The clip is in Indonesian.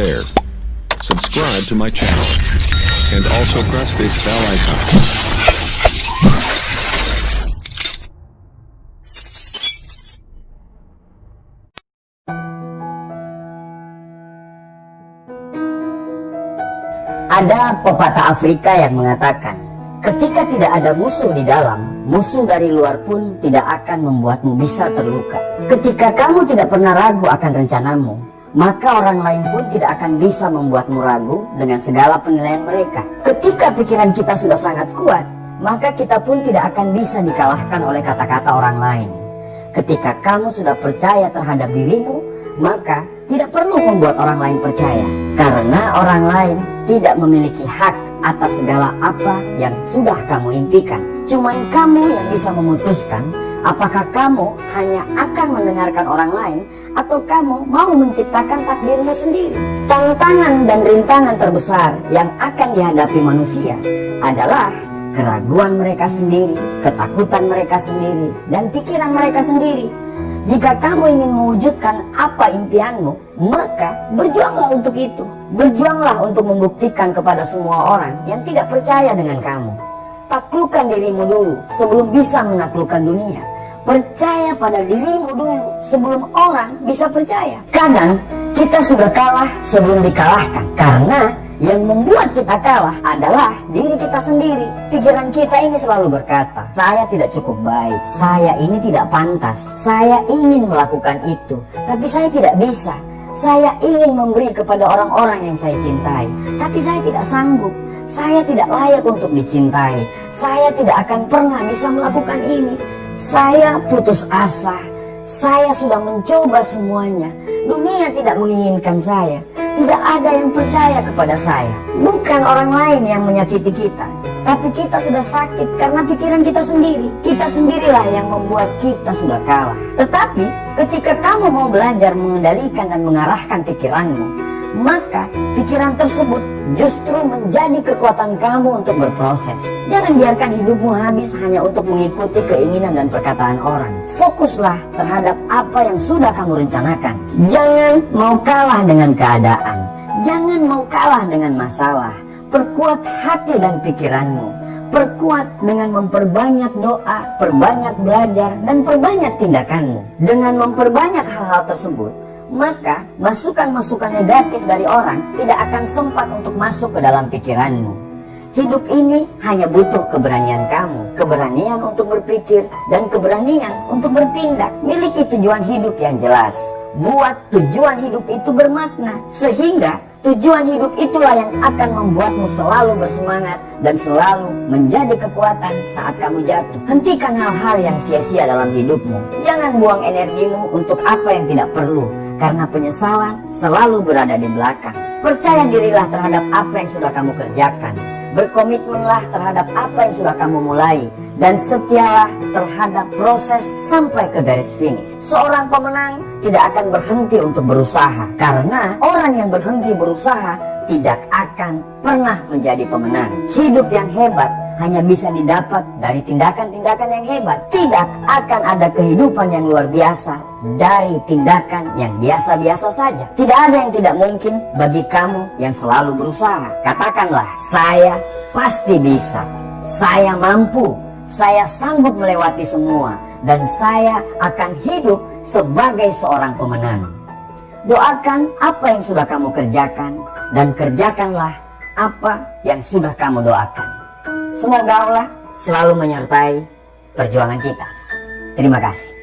there. Subscribe to my channel. And also press this bell icon. Ada pepatah Afrika yang mengatakan, ketika tidak ada musuh di dalam, musuh dari luar pun tidak akan membuatmu bisa terluka. Ketika kamu tidak pernah ragu akan rencanamu, maka orang lain pun tidak akan bisa membuatmu ragu dengan segala penilaian mereka. Ketika pikiran kita sudah sangat kuat, maka kita pun tidak akan bisa dikalahkan oleh kata-kata orang lain. Ketika kamu sudah percaya terhadap dirimu, maka tidak perlu membuat orang lain percaya, karena orang lain tidak memiliki hak atas segala apa yang sudah kamu impikan. Cuman kamu yang bisa memutuskan apakah kamu hanya akan mendengarkan orang lain atau kamu mau menciptakan takdirmu sendiri. Tantangan dan rintangan terbesar yang akan dihadapi manusia adalah keraguan mereka sendiri, ketakutan mereka sendiri, dan pikiran mereka sendiri. Jika kamu ingin mewujudkan apa impianmu, maka berjuanglah untuk itu. Berjuanglah untuk membuktikan kepada semua orang yang tidak percaya dengan kamu. Taklukkan dirimu dulu sebelum bisa menaklukkan dunia. Percaya pada dirimu dulu sebelum orang bisa percaya. Kadang kita sudah kalah sebelum dikalahkan, karena yang membuat kita kalah adalah diri kita sendiri. Pikiran kita ini selalu berkata, saya tidak cukup baik, saya ini tidak pantas, saya ingin melakukan itu, tapi saya tidak bisa. Saya ingin memberi kepada orang-orang yang saya cintai, tapi saya tidak sanggup. Saya tidak layak untuk dicintai. Saya tidak akan pernah bisa melakukan ini. Saya putus asa. Saya sudah mencoba semuanya. Dunia tidak menginginkan saya. Tidak ada yang percaya kepada saya. Bukan orang lain yang menyakiti kita, tapi kita sudah sakit karena pikiran kita sendiri. Kita sendirilah yang membuat kita sudah kalah. Tetapi ketika kamu mau belajar mengendalikan dan mengarahkan pikiranmu, maka pikiran tersebut justru menjadi kekuatan kamu untuk berproses. Jangan biarkan hidupmu habis hanya untuk mengikuti keinginan dan perkataan orang. Fokuslah terhadap apa yang sudah kamu rencanakan. Jangan mau kalah dengan keadaan. Jangan mau kalah dengan masalah. Perkuat hati dan pikiranmu. Perkuat dengan memperbanyak doa, perbanyak belajar, dan perbanyak tindakanmu. Dengan memperbanyak hal-hal tersebut, maka masukan-masukan negatif dari orang tidak akan sempat untuk masuk ke dalam pikiranmu. Hidup ini hanya butuh keberanian kamu, keberanian untuk berpikir, dan keberanian untuk bertindak. Miliki tujuan hidup yang jelas. Buat tujuan hidup itu bermakna, sehingga tujuan hidup itulah yang akan membuatmu selalu bersemangat dan selalu menjadi kekuatan saat kamu jatuh. Hentikan hal-hal yang sia-sia dalam hidupmu. Jangan buang energimu untuk apa yang tidak perlu, karena penyesalan selalu berada di belakang. Percaya dirilah terhadap apa yang sudah kamu kerjakan. Berkomitmenlah terhadap apa yang sudah kamu mulai, dan setialah terhadap proses sampai ke garis finish. Seorang pemenang tidak akan berhenti untuk berusaha, karena orang yang berhenti berusaha tidak akan pernah menjadi pemenang. Hidup yang hebat hanya bisa didapat dari tindakan-tindakan yang hebat. Tidak akan ada kehidupan yang luar biasa dari tindakan yang biasa-biasa saja. Tidak ada yang tidak mungkin bagi kamu yang selalu berusaha. Katakanlah, saya pasti bisa, saya mampu, saya sanggup melewati semua, dan saya akan hidup sebagai seorang pemenang. Doakan apa yang sudah kamu kerjakan, dan kerjakanlah apa yang sudah kamu doakan. Semoga Allah selalu menyertai perjuangan kita. Terima kasih.